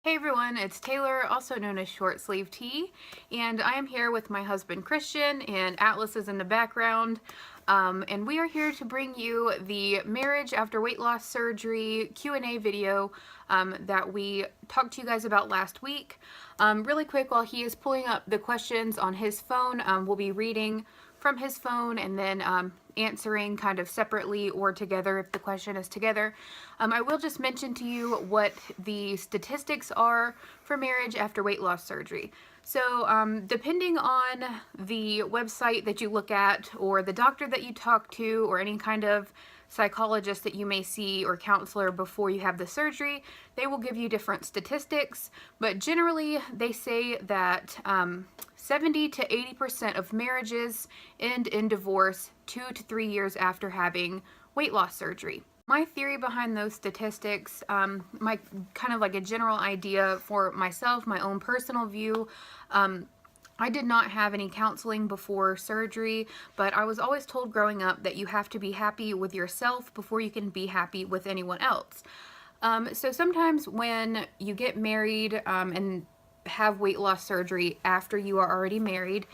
Hey everyone, it's Taylor, also known as Short Sleeve Tea, and I am here with my husband Christian, and Atlas is in the background. And we are here to bring you the marriage after weight loss surgery Q&A video that we talked to you guys about last week. Really quick, while he is pulling up the questions on his phone, we'll be reading from his phone and then answering kind of separately or together if the question is together. I will just mention to you what the statistics are for marriage after weight loss surgery. So depending on the website that you look at or the doctor that you talk to or any kind of psychologist that you may see or counselor before you have the surgery, they will give you different statistics, but generally they say that 70 to 80% of marriages end in divorce 2 to 3 years after having weight loss surgery. My theory behind those statistics, my kind of like a general idea for myself, my own personal view, I did not have any counseling before surgery, but I was always told growing up that you have to be happy with yourself before you can be happy with anyone else. So sometimes when you get married and have weight loss surgery after you are already married,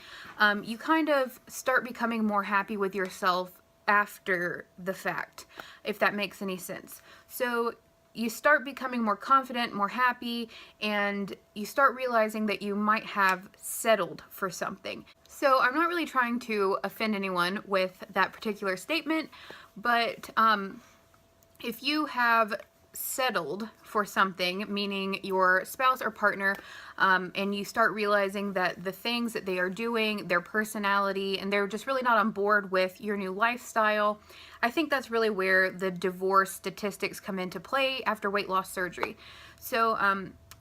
you kind of start becoming more happy with yourself after the fact, if that makes any sense. So you start becoming more confident, more happy, and you start realizing that you might have settled for something. So I'm not really trying to offend anyone with that particular statement, but if you have settled for something, meaning your spouse or partner, and you start realizing that the things that they are doing, their personality, and they're just really not on board with your new lifestyle, I think that's really where the divorce statistics come into play after weight loss surgery. So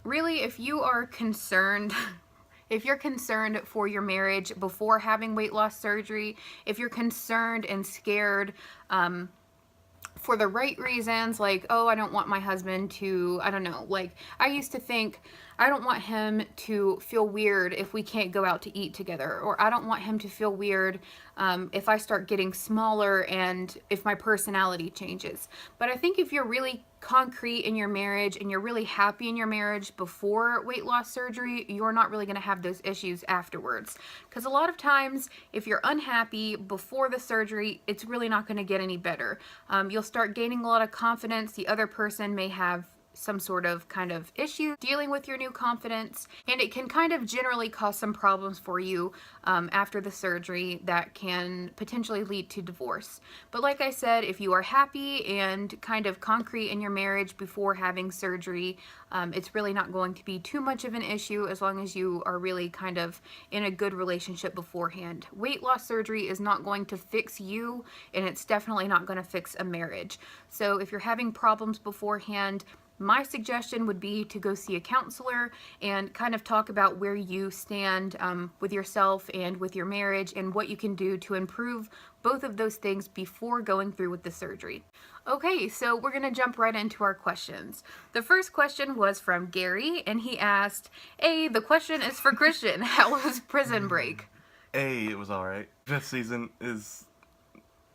really, if you are concerned if you're concerned for your marriage before having weight loss surgery, if you're concerned and scared for the right reasons, like, oh, I don't want my husband to, I don't know, like, I used to think, I don't want him to feel weird if we can't go out to eat together, or I don't want him to feel weird if I start getting smaller and if my personality changes. But I think if you're really concrete in your marriage and you're really happy in your marriage before weight loss surgery, you're not really going to have those issues afterwards. Because a lot of times, if you're unhappy before the surgery, it's really not going to get any better. You'll start gaining a lot of confidence. The other person may have some sort of kind of issue dealing with your new confidence, and it can kind of generally cause some problems for you after the surgery that can potentially lead to divorce. But like I said, if you are happy and kind of concrete in your marriage before having surgery, it's really not going to be too much of an issue as long as you are really kind of in a good relationship beforehand. Weight loss surgery is not going to fix you, and it's definitely not going to fix a marriage. So if you're having problems beforehand, my suggestion would be to go see a counselor and kind of talk about where you stand with yourself and with your marriage and what you can do to improve both of those things before going through with the surgery. Okay, so we're going to jump right into our questions. The first question was from Gary, and he asked, hey, the question is for Christian. How was Prison Break? Hey, it was alright. Fifth season is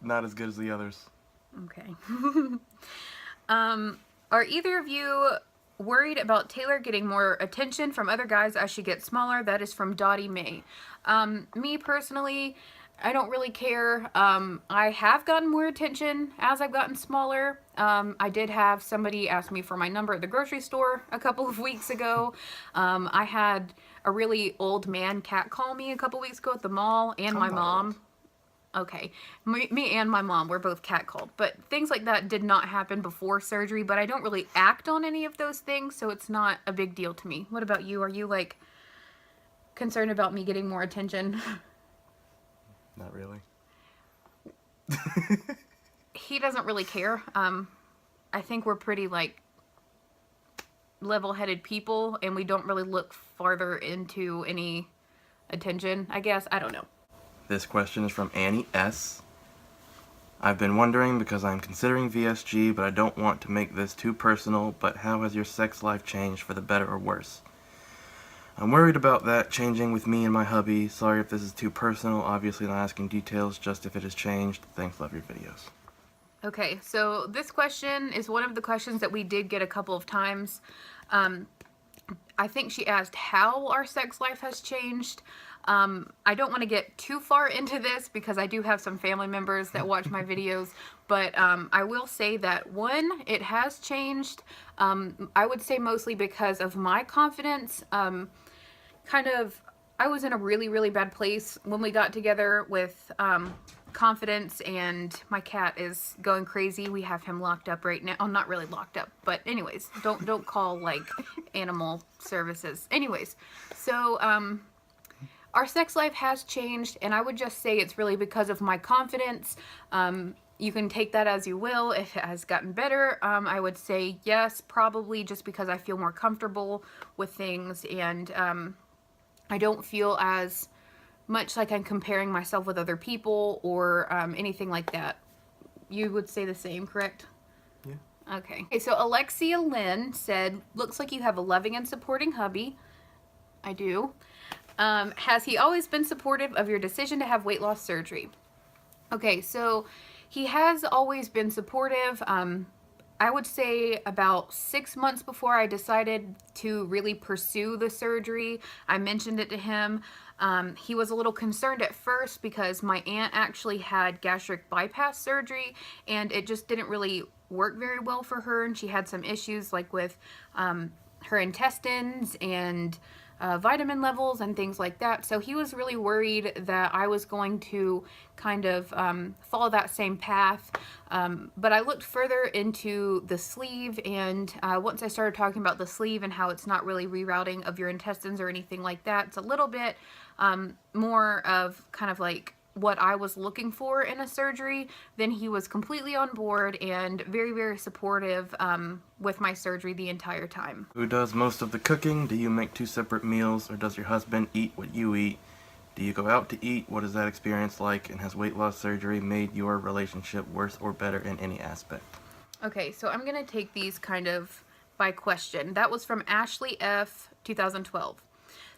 not as good as the others. Okay. Are either of you worried about Taylor getting more attention from other guys as she gets smaller? That is from Dottie May. Me personally, I don't really care. I have gotten more attention as I've gotten smaller. I did have somebody ask me for my number at the grocery store a couple of weeks ago. I had a really old man catcall me a couple weeks ago at the mall, and my mom. Okay, me and my mom were both catcalled, but things like that did not happen before surgery, but I don't really act on any of those things, so it's not a big deal to me. What about you? Are you, like, concerned about me getting more attention? Not really. He doesn't really care. I think we're pretty, like, level-headed people, and we don't really look farther into any attention, I guess. I don't know. This question is from Annie S. I've been wondering because I'm considering VSG, but I don't want to make this too personal, but how has your sex life changed for the better or worse? I'm worried about that changing with me and my hubby. Sorry if this is too personal, obviously not asking details, just if it has changed. Thanks, love your videos. Okay, so this question is one of the questions that we did get a couple of times. I think she asked how our sex life has changed. I don't want to get too far into this because I do have some family members that watch my videos, but I will say that one, it has changed. I would say mostly because of my confidence. Kind of, I was in a really, really bad place when we got together with confidence, and my cat is going crazy. We have him locked up right now. Oh, not really locked up, but anyways, don't call like animal services. Anyways, so our sex life has changed, and I would just say it's really because of my confidence. You can take that as you will. If it has gotten better, I would say yes, probably just because I feel more comfortable with things, and I don't feel as much like I'm comparing myself with other people or anything like that. You would say the same, correct? Yeah. Okay. Okay, so Alexia Lynn said, looks like you have a loving and supporting hubby. I do. Has he always been supportive of your decision to have weight loss surgery? Okay, so he has always been supportive. I would say about 6 months before I decided to really pursue the surgery, I mentioned it to him. He was a little concerned at first because my aunt actually had gastric bypass surgery, and it just didn't really work very well for her, and she had some issues like with her intestines and vitamin levels and things like that. So he was really worried that I was going to kind of follow that same path. But I looked further into the sleeve, and once I started talking about the sleeve and how it's not really rerouting of your intestines or anything like that, it's a little bit more of kind of like what I was looking for in a surgery, then he was completely on board and very, very supportive with my surgery the entire time. Who does most of the cooking? Do you make 2 separate meals, or does your husband eat what you eat? Do you go out to eat? What is that experience like? And has weight loss surgery made your relationship worse or better in any aspect? Okay, so I'm going to take these kind of by question. That was from Ashley F. 2012.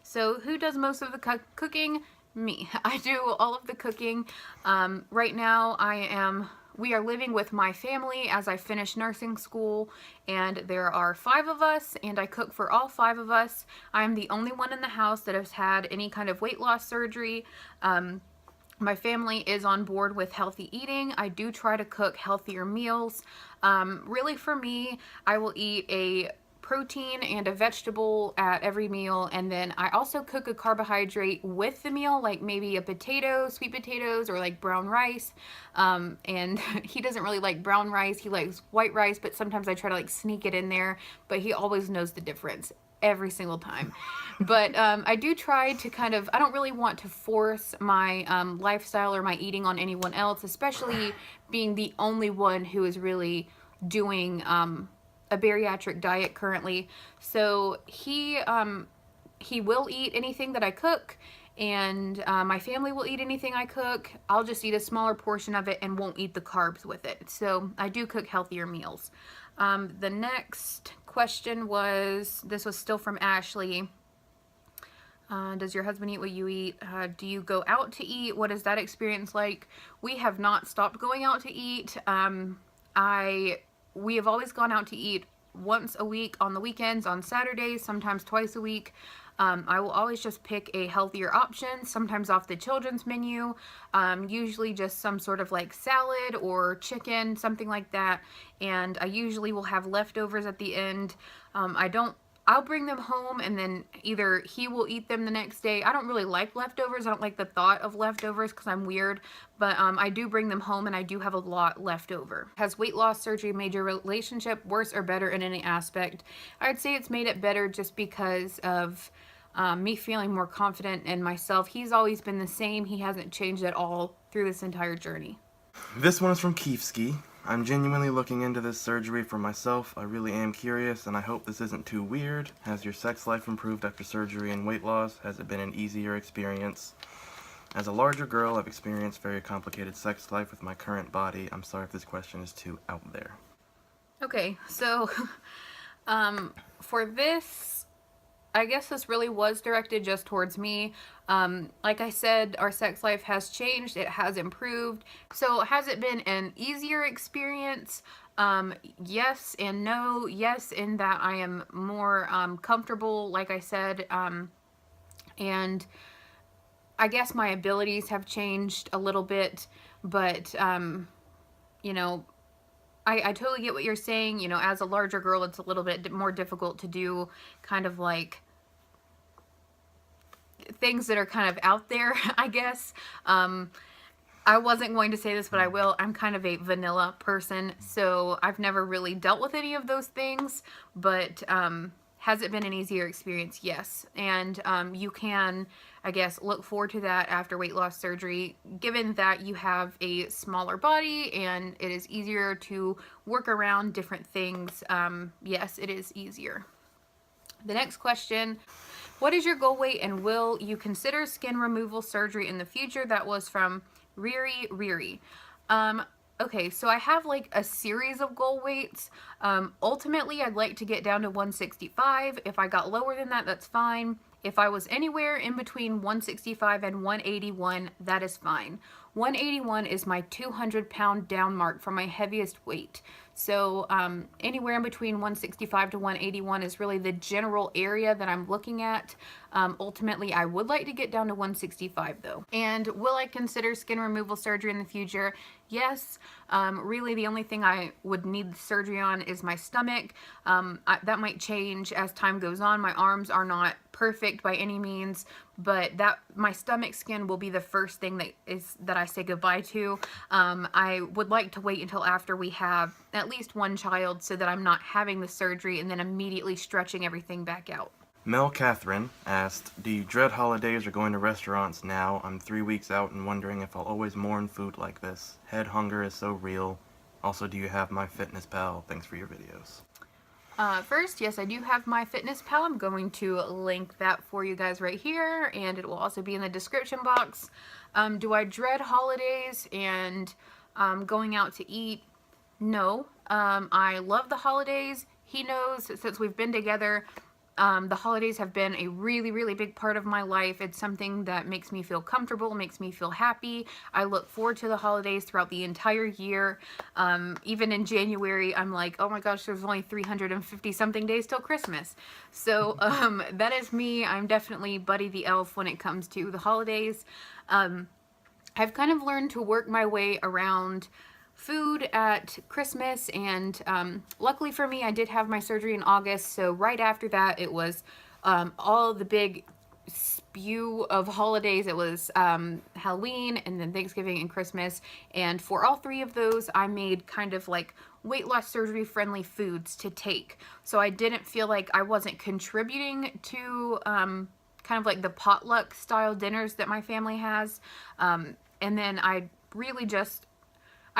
So who does most of the cooking? Me. I do all of the cooking. Right now we are living with my family as I finish nursing school, and there are 5 of us, and I cook for all 5 of us. I'm the only one in the house that has had any kind of weight loss surgery. My family is on board with healthy eating. I do try to cook healthier meals. Really for me, I will eat a protein and a vegetable at every meal, and then I also cook a carbohydrate with the meal, like maybe a potato, sweet potatoes, or like brown rice. And he doesn't really like brown rice, he likes white rice, but sometimes I try to like sneak it in there, but he always knows the difference every single time. But I do try to kind of, I don't really want to force my lifestyle or my eating on anyone else, especially being the only one who is really doing a bariatric diet currently. So he will eat anything that I cook, and my family will eat anything I cook. I'll just eat a smaller portion of it and won't eat the carbs with it. So I do cook healthier meals. The next question was, this was still from Ashley. Does your husband eat what you eat? Do you go out to eat? What is that experience like? We have not stopped going out to eat. We have always gone out to eat once a week on the weekends, on Saturdays, sometimes twice a week. I will always just pick a healthier option, sometimes off the children's menu, usually just some sort of like salad or chicken, something like that. And I usually will have leftovers at the end. I'll bring them home, and then either he will eat them the next day. I don't really like leftovers. I don't like the thought of leftovers because I'm weird, but I do bring them home, and I do have a lot left over. Has weight loss surgery made your relationship worse or better in any aspect? I'd say it's made it better just because of me feeling more confident in myself. He's always been the same. He hasn't changed at all through this entire journey. This one is from Kiefski. I'm genuinely looking into this surgery for myself. I really am curious, and I hope this isn't too weird. Has your sex life improved after surgery and weight loss? Has it been an easier experience? As a larger girl, I've experienced very complicated sex life with my current body. I'm sorry if this question is too out there. Okay, so for this, I guess this really was directed just towards me. Like I said, our sex life has changed. It has improved. So has it been an easier experience? Yes and no. Yes, in that I am more comfortable, like I said, and I guess my abilities have changed a little bit, but you know, I totally get what you're saying. You know, as a larger girl, it's a little bit more difficult to do kind of like things that are kind of out there, I guess. I wasn't going to say this, but I will. I'm kind of a vanilla person, so I've never really dealt with any of those things, but has it been an easier experience? Yes. And you can, I guess, look forward to that after weight loss surgery, given that you have a smaller body and it is easier to work around different things. Yes, it is easier. The next question, what is your goal weight and will you consider skin removal surgery in the future? That was from Riri. Okay, so I have like a series of goal weights. Ultimately, I'd like to get down to 165. If I got lower than that, that's fine. If I was anywhere in between 165 and 181, that is fine. 181 is my 200-pound down mark for my heaviest weight. So anywhere in between 165 to 181 is really the general area that I'm looking at. Ultimately, I would like to get down to 165 though. And will I consider skin removal surgery in the future? Yes. Really, the only thing I would need surgery on is my stomach. That might change as time goes on. My arms are not perfect by any means, but that my stomach skin will be the first thing that I say goodbye to. I would like to wait until after we have at least one child so that I'm not having the surgery and then immediately stretching everything back out. Mel Catherine asked, do you dread holidays or going to restaurants now? I'm 3 weeks out and wondering if I'll always mourn food like this. Head hunger is so real. Also, do you have MyFitnessPal? Thanks for your videos. First, yes, I do have MyFitnessPal. I'm going to link that for you guys right here, and it will also be in the description box. Do I dread holidays and going out to eat? No. I love the holidays. He knows since we've been together. The holidays have been a really, really big part of my life. It's something that makes me feel comfortable, makes me feel happy. I look forward to the holidays throughout the entire year. Even in January, I'm like, oh my gosh, there's only 350 something days till Christmas. So that is me. I'm definitely Buddy the Elf when it comes to the holidays. I've kind of learned to work my way around food at Christmas, and luckily for me, I did have my surgery in August, so right after that it was all the big spew of holidays. It was Halloween and then Thanksgiving and Christmas, and for all three of those I made kind of like weight loss surgery friendly foods to take, so I didn't feel like I wasn't contributing to kind of like the potluck style dinners that my family has. And then I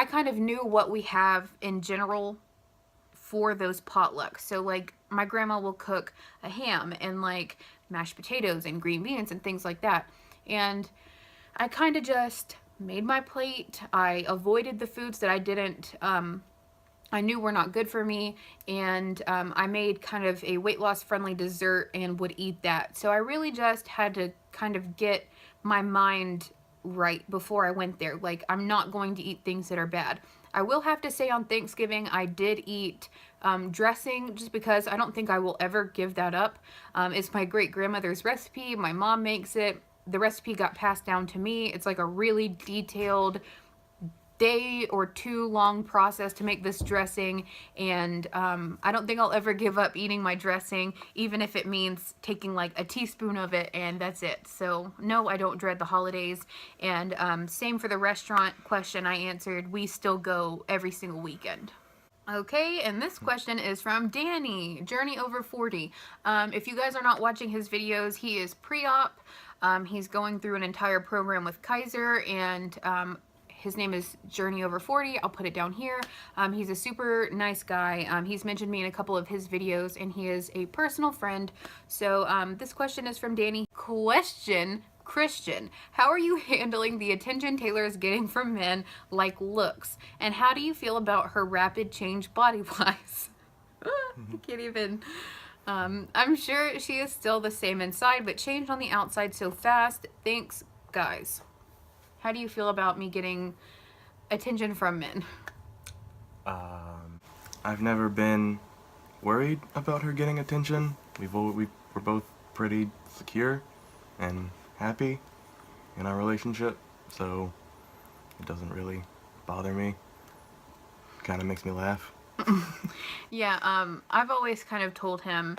kind of knew what we have in general for those potlucks. So like my grandma will cook a ham and like mashed potatoes and green beans and things like that. And I kind of just made my plate. I avoided the foods that I knew were not good for me, and I made kind of a weight loss friendly dessert and would eat that. So I really just had to kind of get my mind right before I went there. Like, I'm not going to eat things that are bad. I will have to say on Thanksgiving I did eat dressing, just because I don't think I will ever give that up. It's my great grandmother's recipe. My mom makes it. The recipe got passed down to me. It's like a really detailed day or two long process to make this dressing, and I don't think I'll ever give up eating my dressing, even if it means taking like a teaspoon of it and that's it. So no, I don't dread the holidays. And same for the restaurant question I answered. We still go every single weekend. Okay, and this question is from Danny, Journey Over 40. If you guys are not watching his videos, he is pre-op. He's going through an entire program with Kaiser, and his name is Journey Over 40. I'll put it down here. He's a super nice guy. He's mentioned me in a couple of his videos, and he is a personal friend. So this question is from Danny. Question, Christian, how are you handling the attention Taylor is getting from men like looks? And how do you feel about her rapid change body-wise? I can't even... I'm sure she is still the same inside, but changed on the outside so fast. Thanks, guys. How do you feel about me getting attention from men? I've never been worried about her getting attention. We're both pretty secure and happy in our relationship, so it doesn't really bother me. Kind of makes me laugh. Yeah, I've always kind of told him,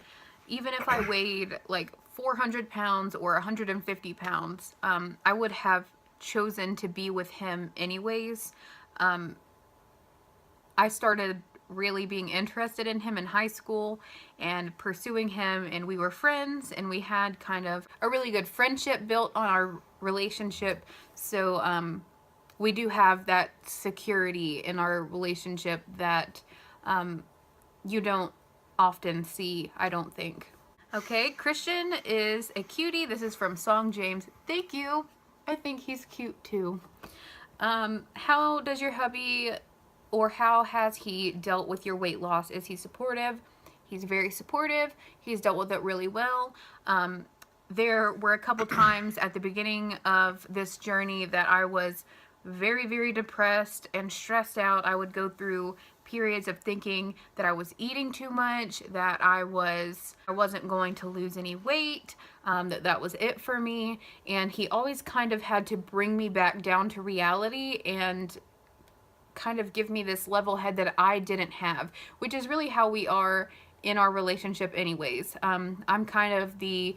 even if I weighed like 400 pounds or 150 pounds, I would have chosen to be with him anyways. I started really being interested in him in high school and pursuing him, and we were friends, and we had kind of a really good friendship built on our relationship. So we do have that security in our relationship that you don't often see, I don't think. Okay, Christian is a cutie. This is from Song James. Thank you. I think he's cute too. How does your hubby, or how has he dealt with your weight loss? Is he supportive? He's very supportive. He's dealt with it really well. There were a couple times at the beginning of this journey that I was very, very depressed and stressed out. I would go through periods of thinking that I was eating too much, that I wasn't going to lose any weight, that was it for me. And he always kind of had to bring me back down to reality and kind of give me this level head that I didn't have, which is really how we are in our relationship anyways. I'm kind of the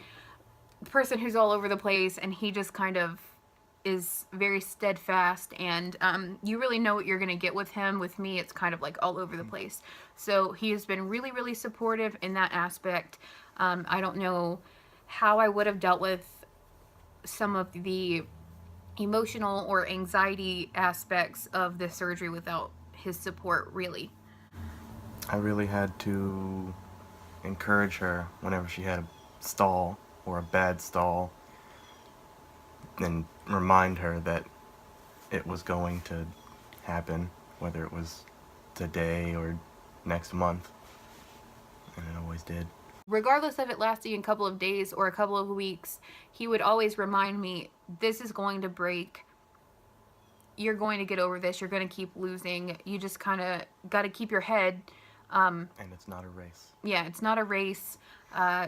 person who's all over the place, and he just kind of is very steadfast, and you really know what you're going to get with him. With me, it's kind of like all over the place. So he has been really, really supportive in that aspect. I don't know how I would have dealt with some of the emotional or anxiety aspects of the surgery without his support, really. I really had to encourage her whenever she had a stall or a bad stall, and remind her that it was going to happen, whether it was today or next month. And it always did. Regardless of it lasting a couple of days or a couple of weeks, he would always remind me, this is going to break. You're going to get over this. You're going to keep losing. You just kind of got to keep your head. And it's not a race. Yeah, it's not a race.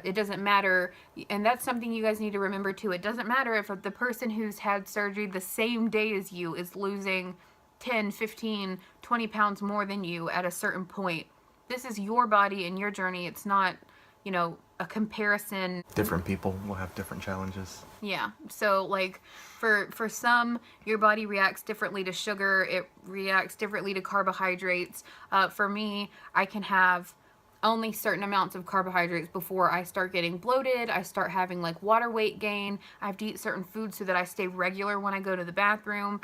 It doesn't matter. And that's something you guys need to remember too. It doesn't matter if the person who's had surgery the same day as you is losing 10, 15, 20 pounds more than you at a certain point. This is your body and your journey. It's not, a comparison. Different people will have different challenges. Yeah. So like for some, your body reacts differently to sugar. It reacts differently to carbohydrates. For me, I can have only certain amounts of carbohydrates before I start getting bloated. I start having like water weight gain. I have to eat certain foods so that I stay regular when I go to the bathroom.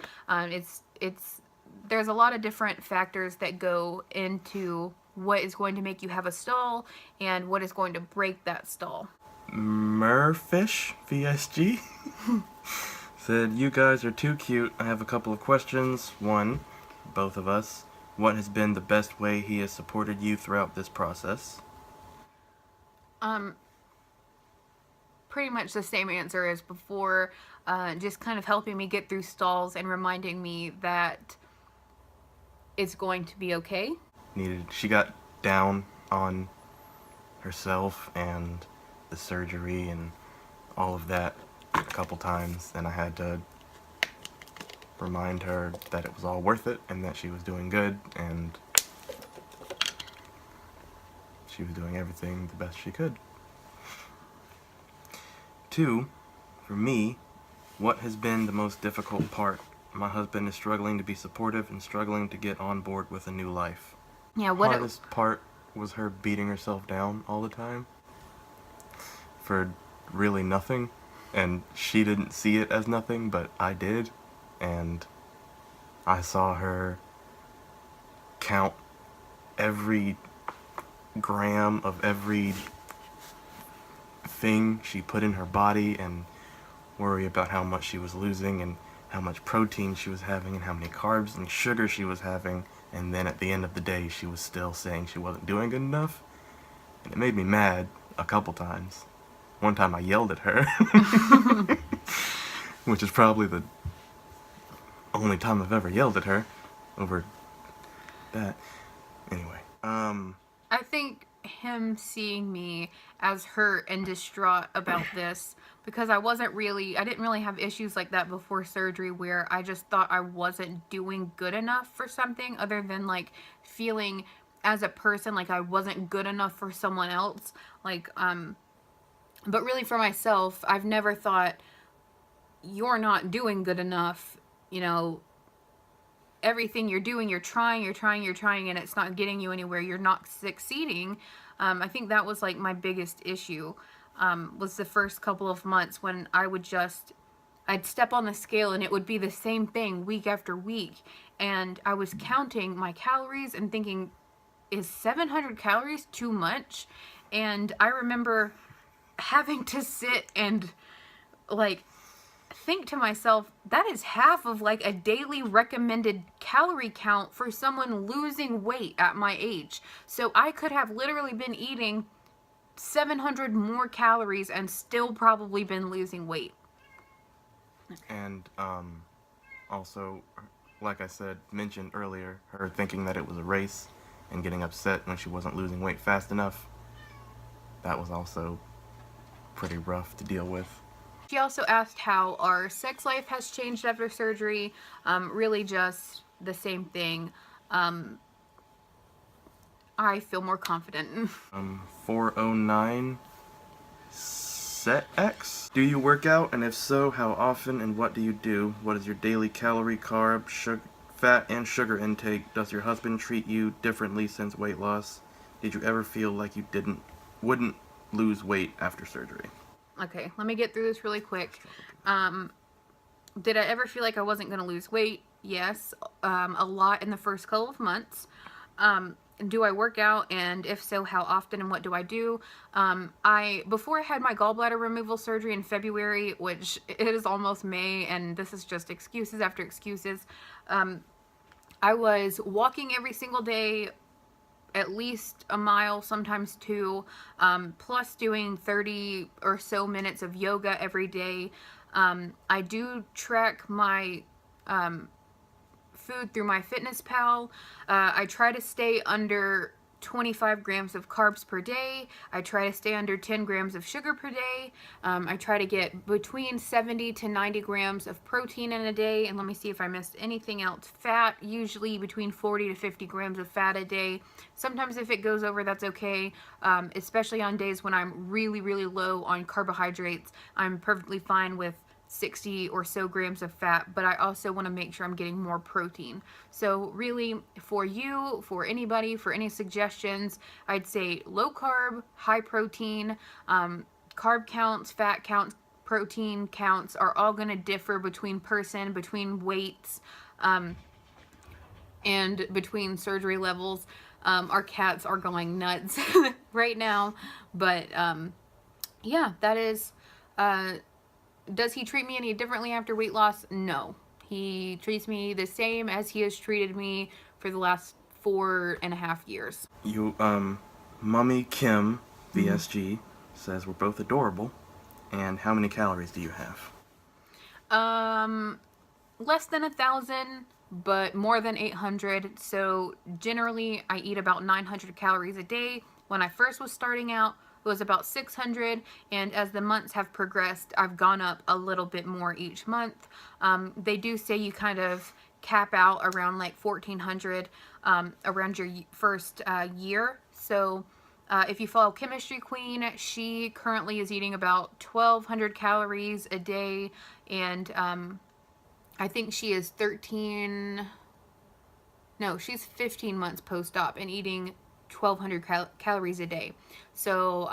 There's a lot of different factors that go into what is going to make you have a stall and what is going to break that stall. Murfish VSG said, "You guys are too cute. I have a couple of questions. One, both of us, what has been the best way he has supported you throughout this process?" Pretty much the same answer as before. Just kind of helping me get through stalls and reminding me that it's going to be okay. She got down on herself and the surgery and all of that a couple times, and I had to remind her that it was all worth it and that she was doing good and she was doing everything the best she could. 2, for me, what has been the most difficult part? My husband is struggling to be supportive and struggling to get on board with a new life. Yeah, The hardest part was her beating herself down all the time for really nothing, and she didn't see it as nothing, but I did, and I saw her count every gram of every thing she put in her body and worry about how much she was losing and how much protein she was having and how many carbs and sugar she was having, and then at the end of the day she was still saying she wasn't doing good enough, and it made me mad a couple times. One time I yelled at her, which is probably the only time I've ever yelled at her over that. Anyway. I think him seeing me as hurt and distraught about this, because I didn't really have issues like that before surgery where I just thought I wasn't doing good enough for something other than like feeling as a person like I wasn't good enough for someone else. But really for myself, I've never thought you're not doing good enough, you know, everything you're doing, you're trying, and it's not getting you anywhere. You're not succeeding. I think that was like my biggest issue, was the first couple of months when I'd step on the scale and it would be the same thing week after week. And I was counting my calories and thinking, is 700 calories too much? And I remember having to sit and like think to myself, that is half of like a daily recommended calorie count for someone losing weight at my age. So I could have literally been eating 700 more calories and still probably been losing weight. And also, like I said, mentioned earlier, her thinking that it was a race and getting upset when she wasn't losing weight fast enough. That was also pretty rough to deal with. She also asked how our sex life has changed after surgery. Really just the same thing. I feel more confident. 409 Set X. Do you work out? And if so, how often and what do you do? What is your daily calorie, carb, sugar, fat, and sugar intake? Does your husband treat you differently since weight loss? Did you ever feel like you wouldn't lose weight after surgery? Okay, let me get through this really quick. Did I ever feel like I wasn't going to lose weight? Yes, a lot in the first couple of months. Do I work out? And if so, how often and what do I do? Before I had my gallbladder removal surgery in February, which it is almost May, and this is just excuses after excuses, I was walking every single day, at least a mile, sometimes two, plus doing 30 or so minutes of yoga every day. I do track my food through my Fitness Pal. I try to stay under 25 grams of carbs per day. I try to stay under 10 grams of sugar per day. I try to get between 70 to 90 grams of protein in a day. And let me see if I missed anything else. Fat, usually between 40 to 50 grams of fat a day. Sometimes if it goes over, that's okay. Especially on days when I'm really, really low on carbohydrates. I'm perfectly fine with 60 or so grams of fat, but I also want to make sure I'm getting more protein. So really, for you, for anybody, for any suggestions, I'd say low carb, high protein. Carb counts, fat counts, protein counts are all going to differ between person, between weights, and between surgery levels. Our cats are going nuts right now, but yeah, that is does he treat me any differently after weight loss? No. He treats me the same as he has treated me for the last 4.5 years. You, Mummy Kim, VSG, says we're both adorable. And how many calories do you have? Less than 1,000, but more than 800. So generally, I eat about 900 calories a day. When I first was starting out, it was about 600, and as the months have progressed, I've gone up a little bit more each month. They do say you kind of cap out around like 1,400 around your first year. So if you follow Chemistry Queen, she currently is eating about 1,200 calories a day, and I think she is she's 15 months post-op and eating 1,200 calories a day. So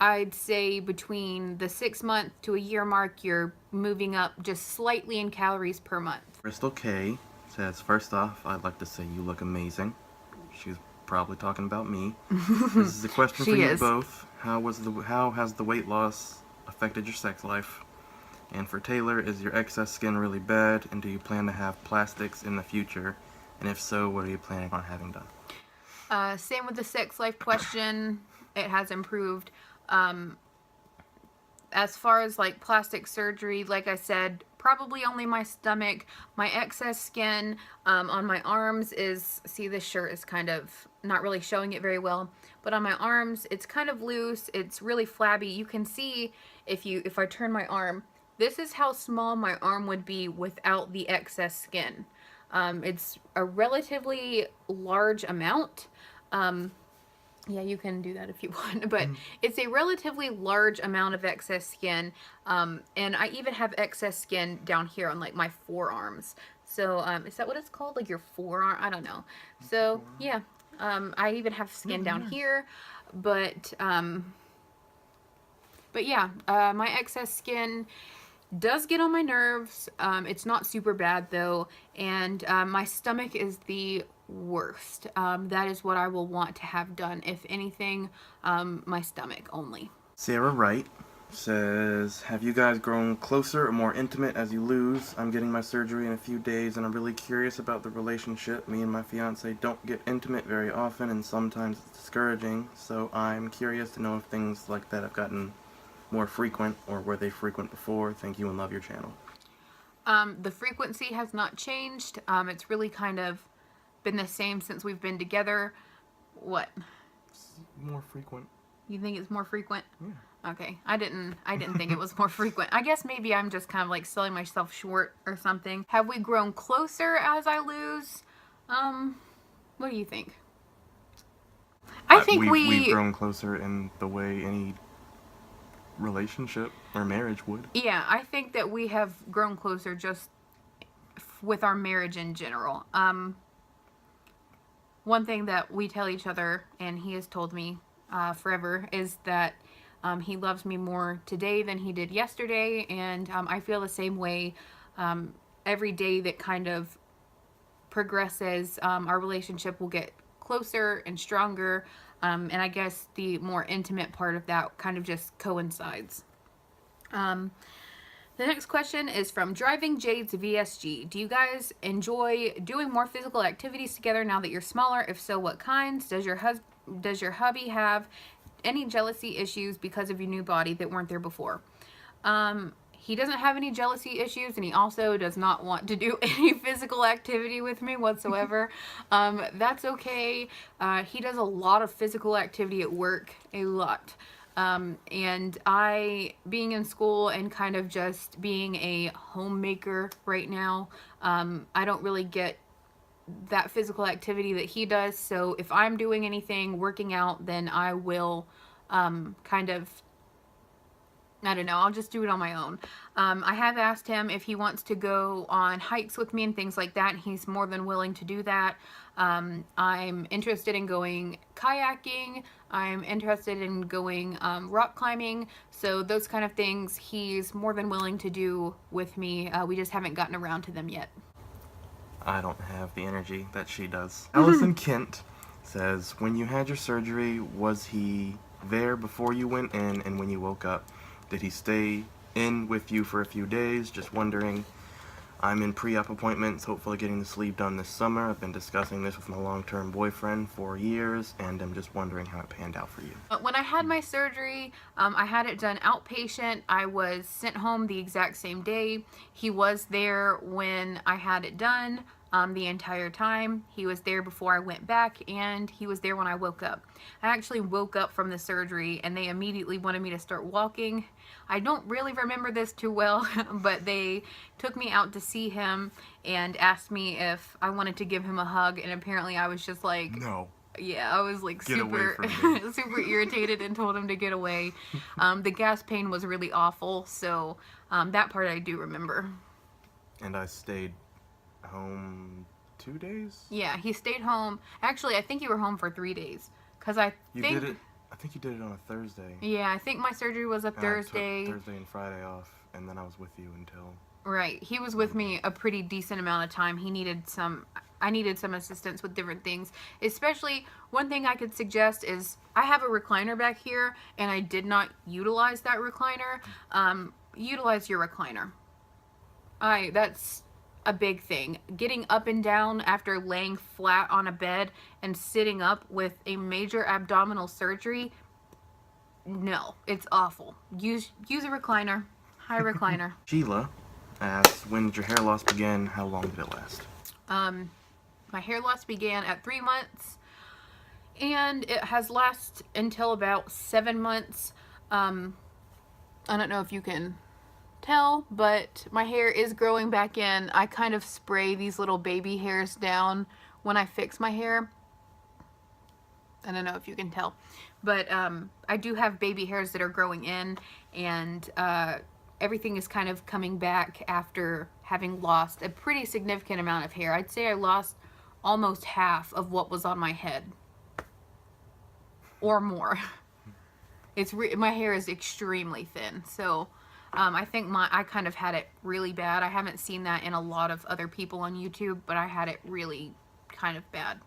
I'd say between the 6-month to a year mark, you're moving up just slightly in calories per month. Crystal K says, first off, I'd like to say you look amazing. She's probably talking about me. This is a question for you both. How has the weight loss affected your sex life? And for Taylor, is your excess skin really bad? And do you plan to have plastics in the future? And if so, what are you planning on having done? Same with the sex life question. It has improved. As far as like plastic surgery, like I said, probably only my stomach. My excess skin on my arms is, see, this shirt is kind of not really showing it very well, but on my arms it's kind of loose, it's really flabby. You can see if I turn my arm, this is how small my arm would be without the excess skin. It's a relatively large amount. Yeah, you can do that if you want, but it's a relatively large amount of excess skin, and I even have excess skin down here on like my forearms. So is that what it's called, like your forearm? I don't know. So yeah, I even have skin down here, but yeah, my excess skin does get on my nerves. It's not super bad though, and my stomach is the worst. That is what I will want to have done, if anything. My stomach only. Sarah Wright says, have you guys grown closer or more intimate as you lose? I'm getting my surgery in a few days and I'm really curious about the relationship. Me and my fiance don't get intimate very often and sometimes it's discouraging, so I'm curious to know if things like that have gotten more frequent or were they frequent before. Thank you and love your channel. The frequency has not changed. It's really kind of been the same since we've been together. What? It's more frequent. You think it's more frequent? Yeah. Okay. I didn't think it was more frequent. I guess maybe I'm just kind of like selling myself short or something. Have we grown closer as I lose? What do you think? I think we've grown closer in the way any relationship or marriage would. Yeah, I think that we have grown closer just with our marriage in general. One thing that we tell each other, and he has told me forever, is that he loves me more today than he did yesterday, and I feel the same way. Every day that kind of progresses, our relationship will get closer and stronger, and I guess the more intimate part of that kind of just coincides. The next question is from Driving Jades VSG. Do you guys enjoy doing more physical activities together now that you're smaller? If so, what kinds? Does your hubby have any jealousy issues because of your new body that weren't there before? He doesn't have any jealousy issues, and he also does not want to do any physical activity with me whatsoever. That's okay. He does a lot of physical activity at work, a lot. And I, being in school and kind of just being a homemaker right now, I don't really get that physical activity that he does. So if I'm doing anything, working out, then I will kind of, I don't know, I'll just do it on my own. I have asked him if he wants to go on hikes with me and things like that, and he's more than willing to do that. I'm interested in going kayaking. I'm interested in going rock climbing. So those kind of things he's more than willing to do with me. We just haven't gotten around to them yet. I don't have the energy that she does. Allison Kent says, when you had your surgery, was he there before you went in and when you woke up? Did he stay in with you for a few days? Just wondering. I'm in pre-op appointments, hopefully getting the sleeve done this summer. I've been discussing this with my long-term boyfriend for years, and I'm just wondering how it panned out for you. When I had my surgery, I had it done outpatient. I was sent home the exact same day. He was there when I had it done. The entire time. He was there before I went back, and he was there when I woke up. I actually woke up from the surgery and they immediately wanted me to start walking. I don't really remember this too well, but they took me out to see him and asked me if I wanted to give him a hug, and apparently I was just like, no. Yeah, I was like Get super super irritated and told him to get away. The gas pain was really awful, so that part I do remember. And I stayed home 2 days? Yeah, he stayed home. Actually, I think you were home for 3 days. Because I think you did it on a Thursday. Yeah, I think my surgery was a Thursday. I took Thursday and Friday off, and then I was with you until... Right. He was with me a pretty decent amount of time. I needed some assistance with different things. Especially, one thing I could suggest is, I have a recliner back here, and I did not utilize that recliner. Utilize your recliner. That's a big thing. Getting up and down after laying flat on a bed and sitting up with a major abdominal surgery, no, it's awful. Use a recliner. High recliner. Sheila asks, when did your hair loss begin? How long did it last? My hair loss began at 3 months, and it has lasted until about 7 months. I don't know if you can tell, but my hair is growing back in. I kind of spray these little baby hairs down when I fix my hair. I don't know if you can tell, but I do have baby hairs that are growing in, and everything is kind of coming back after having lost a pretty significant amount of hair. I'd say I lost almost half of what was on my head, or more. My hair is extremely thin, so I think I kind of had it really bad. I haven't seen that in a lot of other people on YouTube, but I had it really kind of bad.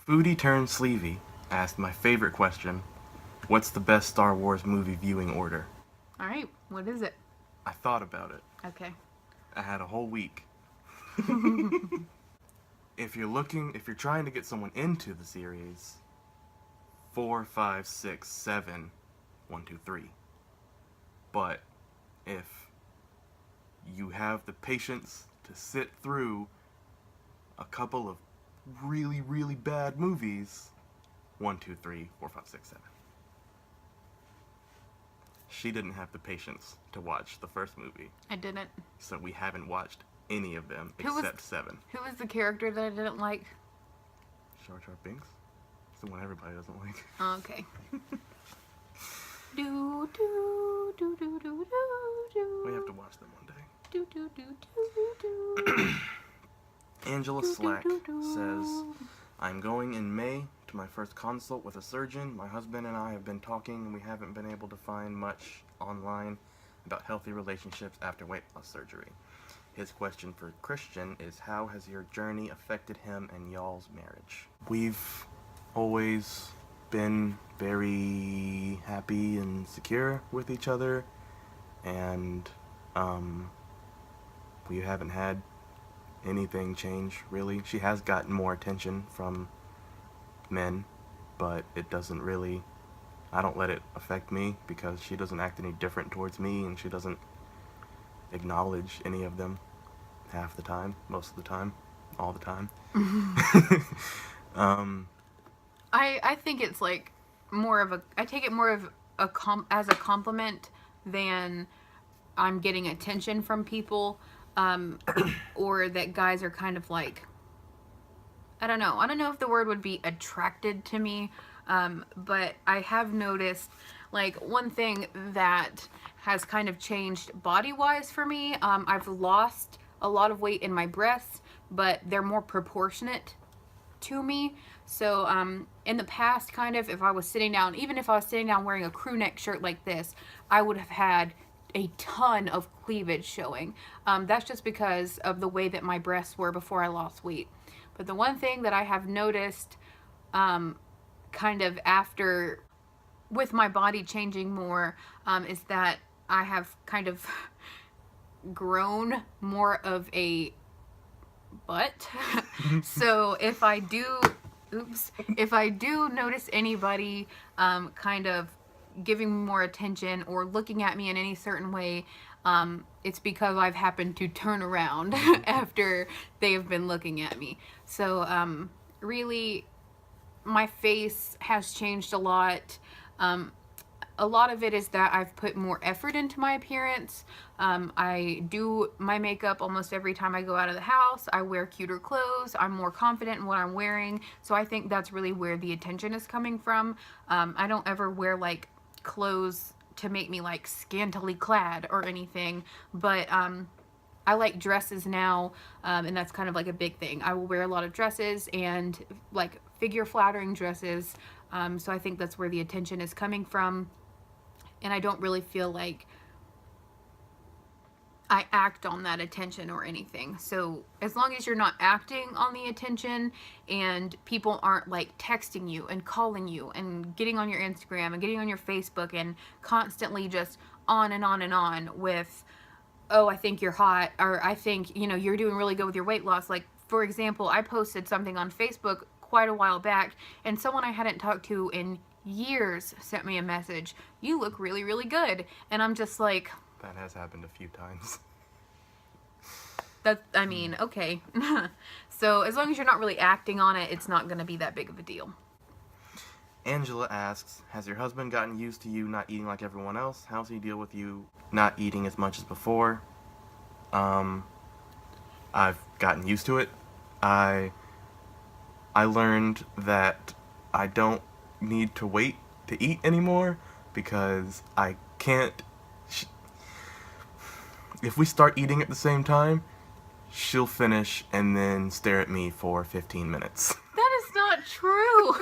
Foodie turned Sleevey asked my favorite question. What's the best Star Wars movie viewing order? All right, what is it? I thought about it. Okay. I had a whole week. If you're trying to get someone into the series, 4, 5, 6, 7, 1, 2, 3. But if you have the patience to sit through a couple of really, really bad movies, 1, 2, 3, 4, 5, 6, 7. She didn't have the patience to watch the first movie. I didn't. So we haven't watched any of them except 7. Who was the character that I didn't like? Jar Jar Binks? It's the one everybody doesn't like. Okay. do do do do do do. We have to watch them one day. Do do do do do. Angela Slack says, I'm going in May to my first consult with a surgeon. My husband and I have been talking, and we haven't been able to find much online about healthy relationships after weight loss surgery. His question for Christian is, how has your journey affected him and y'all's marriage? We've always been very happy and secure with each other, and we haven't had anything change, really. She has gotten more attention from men, but it doesn't really, I don't let it affect me because she doesn't act any different towards me, and she doesn't acknowledge any of them half the time, most of the time, all the time. I think it's like more of I take it more of as a compliment than I'm getting attention from people, or that guys are kind of like, I don't know if the word would be attracted to me, but I have noticed, like, one thing that has kind of changed body-wise for me. I've lost a lot of weight in my breasts, but they're more proportionate to me. So in the past, kind of, if I was sitting down, even if I was sitting down wearing a crew neck shirt like this, I would have had a ton of cleavage showing. That's just because of the way that my breasts were before I lost weight. But the one thing that I have noticed kind of after, with my body changing more, is that I have kind of grown more of a butt. So if I do notice anybody kind of giving me more attention or looking at me in any certain way, it's because I've happened to turn around after they have been looking at me. So really, my face has changed a lot. A lot of it is that I've put more effort into my appearance. I do my makeup almost every time I go out of the house. I wear cuter clothes. I'm more confident in what I'm wearing. So I think that's really where the attention is coming from. I don't ever wear like clothes to make me like scantily clad or anything, but I like dresses now, and that's kind of like a big thing. I will wear a lot of dresses and like figure flattering dresses. So I think that's where the attention is coming from. And I don't really feel like I act on that attention or anything. So as long as you're not acting on the attention and people aren't like texting you and calling you and getting on your Instagram and getting on your Facebook and constantly just on and on and on with, oh, I think you're hot, or I think, you know, you're doing really good with your weight loss. Like, for example, I posted something on Facebook quite a while back, and someone I hadn't talked to in years sent me a message, you look really, really good. And I'm just like, That has happened a few times. I mean, okay. So as long as you're not really acting on it, it's not going to be that big of a deal. Angela asks, has your husband gotten used to you not eating like everyone else? How's he deal with you not eating as much as before? I've gotten used to it. I learned that I don't need to wait to eat anymore because I can't. If we start eating at the same time, she'll finish and then stare at me for 15 minutes. That is not true.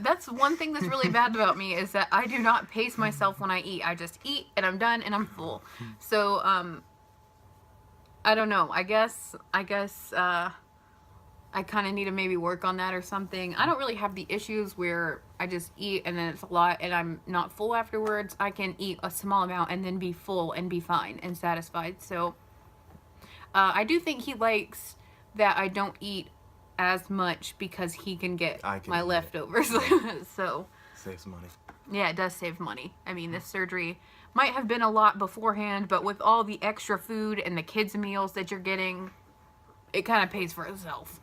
That's one thing that's really bad about me is that I do not pace myself when I eat. I just eat and I'm done and I'm full. So, I don't know. I guess, I kind of need to maybe work on that or something. I don't really have the issues where I just eat and then it's a lot and I'm not full afterwards. I can eat a small amount and then be full and be fine and satisfied. So, I do think he likes that I don't eat as much because he can get my leftovers. So saves money. Yeah, it does save money. I mean, this surgery might have been a lot beforehand, but with all the extra food and the kids' meals that you're getting, it kind of pays for itself.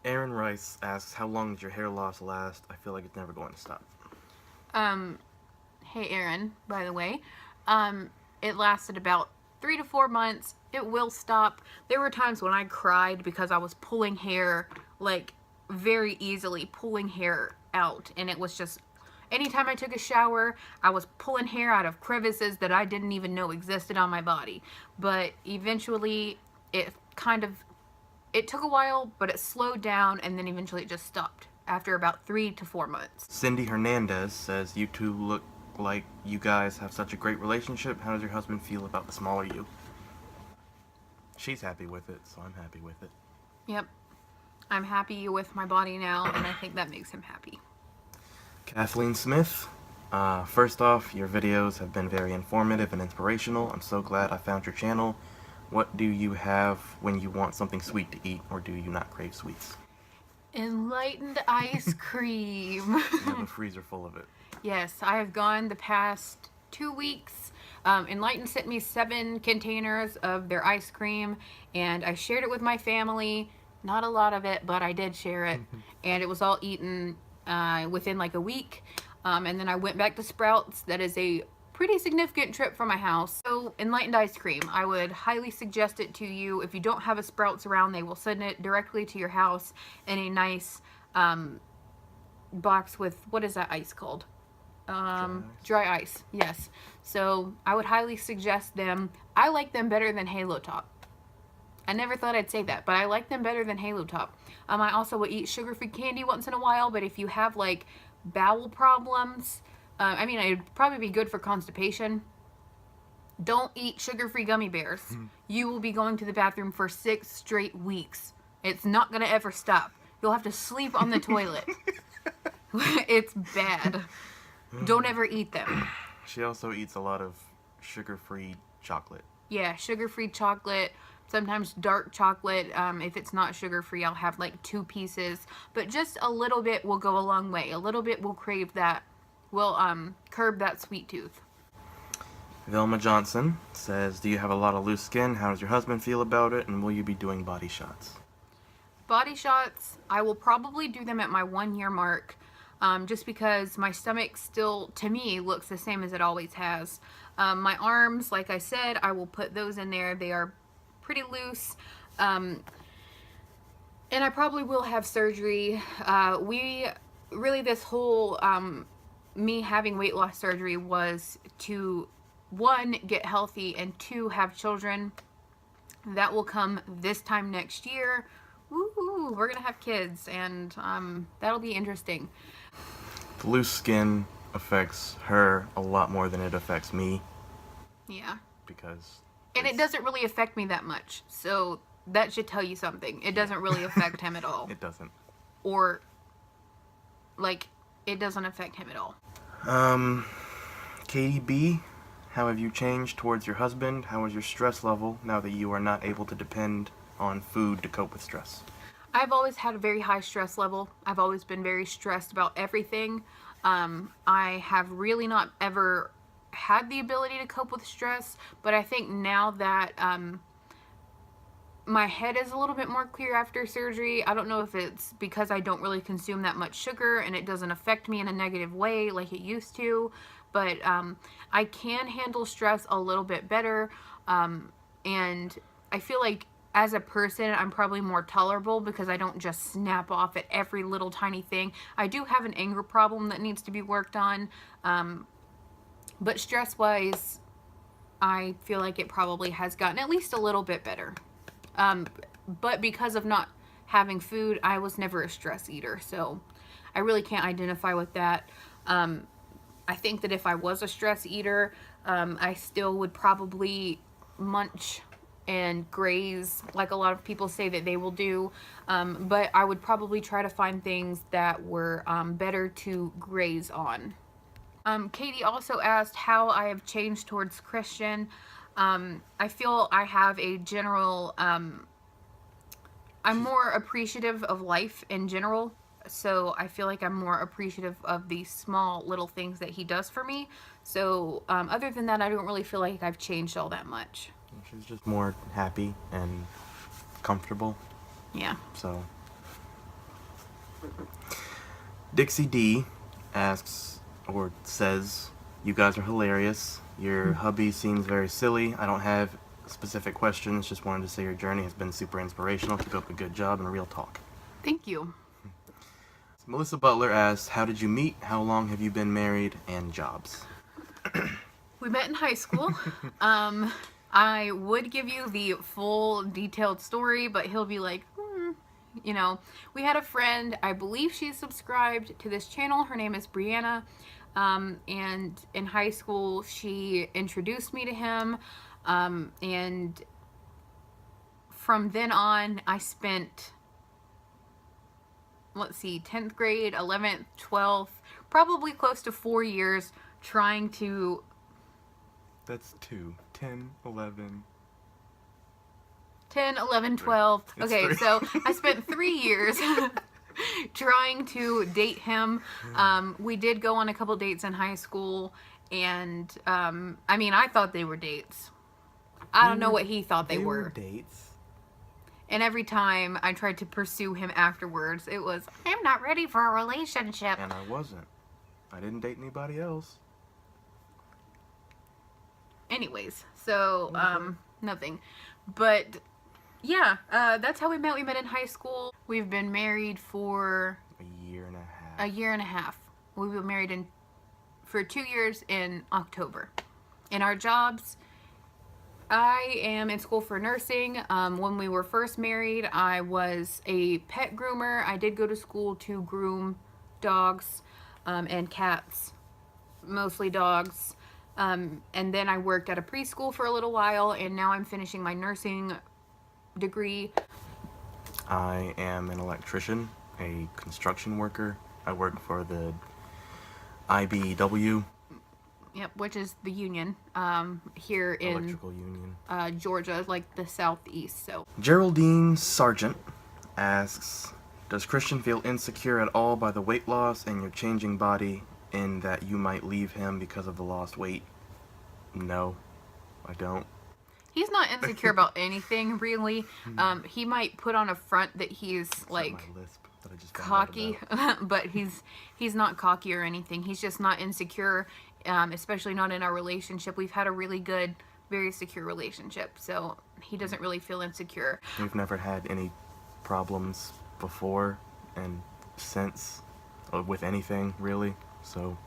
Aaron Rice asks, how long does your hair loss last? I feel like it's never going to stop. Hey Aaron, by the way. It lasted about 3 to 4 months. It will stop. There were times when I cried because I was pulling hair, like, very easily pulling hair out. And it was just, anytime I took a shower, I was pulling hair out of crevices that I didn't even know existed on my body. But eventually, it took a while, but it slowed down, and then eventually it just stopped after about 3 to 4 months. Cindy Hernandez says, you two look like you guys have such a great relationship. How does your husband feel about the smaller you? She's happy with it, so I'm happy with it. Yep. I'm happy with my body now, and I think that makes him happy. Kathleen Smith, first off, your videos have been very informative and inspirational. I'm so glad I found your channel. What do you have when you want something sweet to eat, or do you not crave sweets? Enlightened ice cream. You have a freezer full of it. Yes, I have gone the past 2 weeks. Enlightened sent me 7 containers of their ice cream, and I shared it with my family. Not a lot of it, but I did share it, and it was all eaten within like a week. And then I went back to Sprouts. That is a pretty significant trip from my house. So Enlightened ice cream, I would highly suggest it to you. If you don't have a Sprouts around, they will send it directly to your house in a nice box with, what is that ice called? Dry ice. Yes. So I would highly suggest them. I like them better than Halo Top. I never thought I'd say that, but I like them better than Halo Top. I also will eat sugar-free candy once in a while, but if you have like bowel problems, I mean, it'd probably be good for constipation. Don't eat sugar-free gummy bears. You will be going to the bathroom for 6 straight weeks. It's not gonna ever stop. You'll have to sleep on the toilet. It's bad. Don't ever eat them. She also eats a lot of sugar-free chocolate. Yeah, sugar-free chocolate. Sometimes dark chocolate. If it's not sugar-free, I'll have like 2 pieces. But just a little bit will go a long way. A little bit will crave that. Will curb that sweet tooth. Velma Johnson says, do you have a lot of loose skin? How does your husband feel about it? And will you be doing body shots? Body shots, I will probably do them at my 1-year mark. Just because my stomach still, to me, looks the same as it always has. My arms, like I said, I will put those in there. They are pretty loose. And I probably will have surgery. This whole, me having weight loss surgery was to, 1, get healthy, and 2, have children. That will come this time next year. Woohoo, we're gonna have kids, and that'll be interesting. The loose skin affects her a lot more than it affects me. Yeah. Because... And it doesn't really affect me that much, so that should tell you something. It doesn't really affect him at all. It doesn't. Or, like, it doesn't affect him at all. Katie B, how have you changed towards your husband? How is your stress level now that you are not able to depend on food to cope with stress? I've always had a very high stress level. I've always been very stressed about everything. I have really not ever had the ability to cope with stress, but I think now that my head is a little bit more clear after surgery. I don't know if it's because I don't really consume that much sugar and it doesn't affect me in a negative way like it used to, but I can handle stress a little bit better, and I feel like as a person I'm probably more tolerable because I don't just snap off at every little tiny thing. I do have an anger problem that needs to be worked on, but stress wise I feel like it probably has gotten at least a little bit better. But because of not having food, I was never a stress eater, so I really can't identify with that. I think that if I was a stress eater, I still would probably munch and graze like a lot of people say that they will do, but I would probably try to find things that were better to graze on. Katie also asked how I have changed towards Christian. I feel I have a general, I'm more appreciative of life in general. So I feel like I'm more appreciative of the small little things that he does for me. So other than that, I don't really feel like I've changed all that much. She's just more happy and comfortable. Yeah. So, Dixie D asks or says, "You guys are hilarious. Your hubby seems very silly. I don't have specific questions. Just wanted to say your journey has been super inspirational. Keep up a good job and real talk." Thank you. Melissa Butler asks, "How did you meet? How long have you been married? And jobs?" We met in high school. I would give you the full detailed story, but he'll be like, you know, we had a friend, I believe she's subscribed to this channel. Her name is Brianna. And in high school, she introduced me to him. And from then on, I spent, let's see, 10th grade, 11th, 12th, probably close to 4 years trying to... That's 2. 10, 11. 10, 11, 12. It's Okay, 3. so I spent 3 years trying to date him. We did go on a couple dates in high school, and I mean, I thought they were dates. I don't know what he thought they were. Dates. And every time I tried to pursue him afterwards, it was, I'm not ready for a relationship. And I wasn't. I didn't date anybody else. Anyways, so, nothing. But, yeah, that's how we met. We met in high school. We've been married for... A year and a half. A year and a half. We were married for 2 years in October. In our jobs, I am in school for nursing. When we were first married, I was a pet groomer. I did go to school to groom dogs and cats, mostly dogs. And then I worked at a preschool for a little while, and now I'm finishing my nursing degree. I am an electrician, a construction worker. I work for the IBEW. Yep, which is the union here in Electrical Union. Georgia, like the southeast. So Geraldine Sargent asks, "Does Christian feel insecure at all by the weight loss and your changing body, in that you might leave him because of the lost weight?" No, I don't. he's not insecure about anything, really. He might put on a front that he's like My lisp that I just found out cocky, about. but he's not cocky or anything. He's just not insecure, especially not in our relationship. We've had a really good, very secure relationship, so he doesn't really feel insecure. We've never had any problems before and since with anything, really, so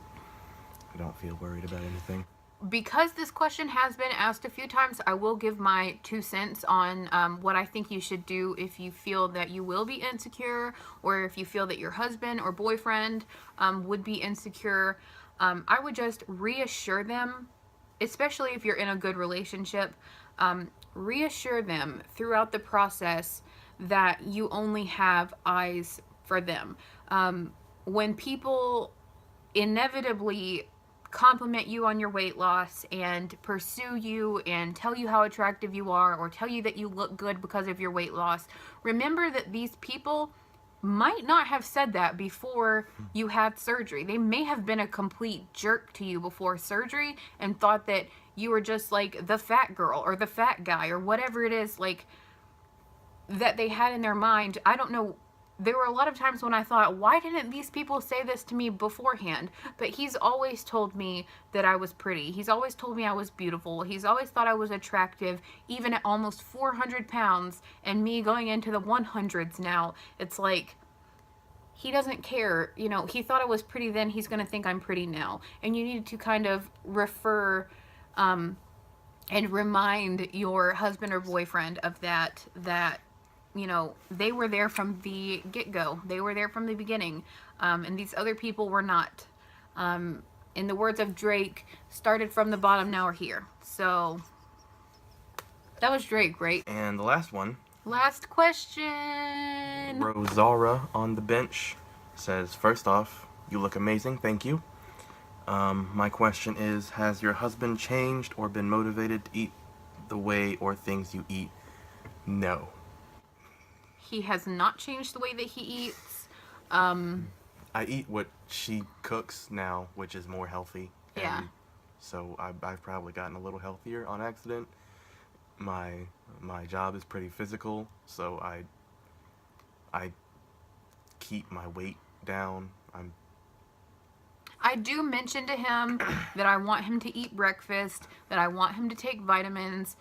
I don't feel worried about anything. Because this question has been asked a few times, I will give my 2 cents on what I think you should do if you feel that you will be insecure, or if you feel that your husband or boyfriend would be insecure. I would just reassure them, especially if you're in a good relationship, reassure them throughout the process that you only have eyes for them. When people inevitably compliment you on your weight loss and pursue you and tell you how attractive you are, or tell you that you look good because of your weight loss, remember that these people might not have said that before you had surgery. They may have been a complete jerk to you before surgery and thought that you were just like the fat girl or the fat guy or whatever it is, like, that they had in their mind. I don't know. There were a lot of times when I thought, why didn't these people say this to me beforehand? But he's always told me that I was pretty. He's always told me I was beautiful. He's always thought I was attractive, even at almost 400 pounds, and me going into the 100s now. It's like, he doesn't care. You know, he thought I was pretty then, he's going to think I'm pretty now. And you need to kind of refer and remind your husband or boyfriend of that, you know, they were there from the get-go. They were there from the beginning. And these other people were not. In the words of Drake, started from the bottom, now we're here. So, that was Drake, right? And the last one. Last question. Rosara on the bench says, first off, you look amazing, thank you. My question is, has your husband changed or been motivated to eat the way or things you eat? No. He has not changed the way that he eats. I eat what she cooks now, which is more healthy. Yeah. And so I've probably gotten a little healthier on accident. My job is pretty physical, so I keep my weight down. I do mention to him that I want him to eat breakfast, that I want him to take vitamins.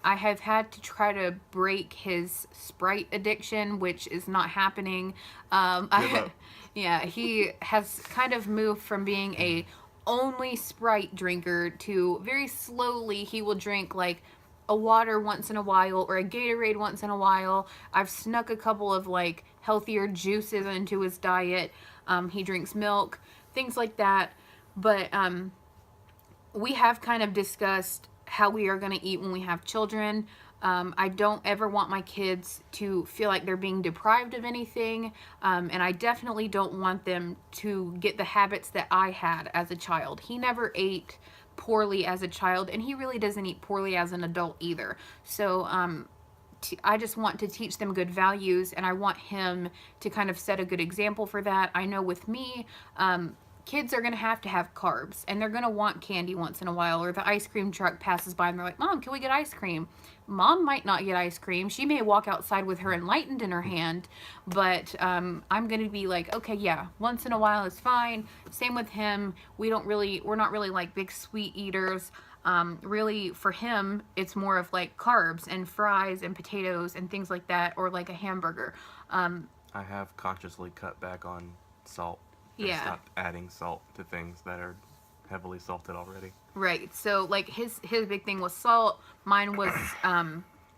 I have had to try to break his Sprite addiction, which is not happening. Yeah, he has kind of moved from being a only Sprite drinker to very slowly he will drink like a water once in a while or a Gatorade once in a while. I've snuck a couple of like healthier juices into his diet. He drinks milk, things like that. But we have kind of discussed how we are going to eat when we have children. I don't ever want my kids to feel like they're being deprived of anything, and I definitely don't want them to get the habits that I had as a child. He never ate poorly as a child, and he really doesn't eat poorly as an adult either. So I just want to teach them good values, and I want him to kind of set a good example for that. I know with me, kids are going to have carbs, and they're going to want candy once in a while, or the ice cream truck passes by and they're like, Mom, can we get ice cream? Mom might not get ice cream. She may walk outside with her Enlightened in her hand, but I'm going to be like, okay, yeah, once in a while is fine. Same with him. We're not really like big sweet eaters. Really for him, it's more of like carbs and fries and potatoes and things like that, or like a hamburger. I have consciously cut back on salt. Yeah. Stopped adding salt to things that are heavily salted already. Right. So like his big thing was salt. Mine was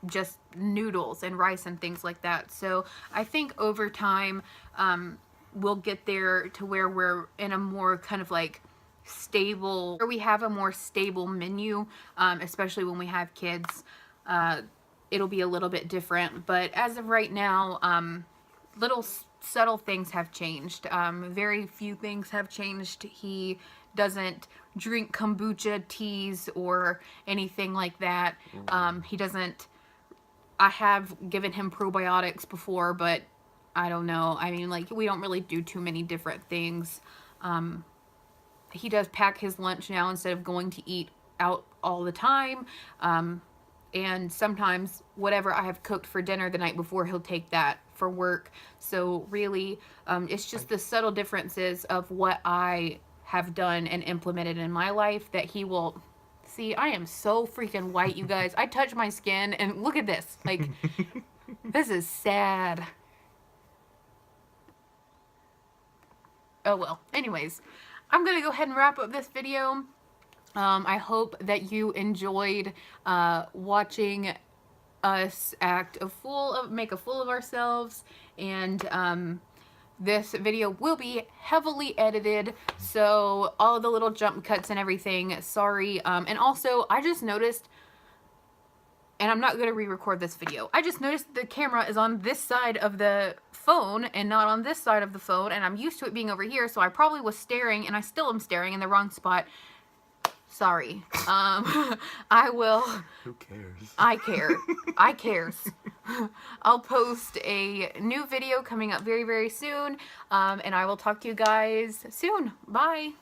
just noodles and rice and things like that. So I think over time we'll get there to where we're in a more kind of like stable, or we have a more stable menu, especially when we have kids. It'll be a little bit different, but as of right now, little subtle things have changed. Very few things have changed. He doesn't drink kombucha teas or anything like that. He doesn't. I have given him probiotics before, but I don't know. I mean, like, we don't really do too many different things. He does pack his lunch now instead of going to eat out all the time. And sometimes whatever I have cooked for dinner the night before, he'll take that for work. So really, it's just the subtle differences of what I have done and implemented in my life that he will see. I am so freaking white, you guys. I touch my skin and look at this. Like, this is sad. Oh well. Anyways, I'm gonna go ahead and wrap up this video. I hope that you enjoyed watching us make a fool of ourselves, and this video will be heavily edited, so all of the little jump cuts and everything, sorry. And also, I just noticed, and I'm not going to re-record this video, I just noticed the camera is on this side of the phone and not on this side of the phone, and I'm used to it being over here, so I probably was staring, and I still am staring in the wrong spot. Sorry. I will. Who cares? I care. I cares. I'll post a new video coming up very, very soon, and I will talk to you guys soon. Bye!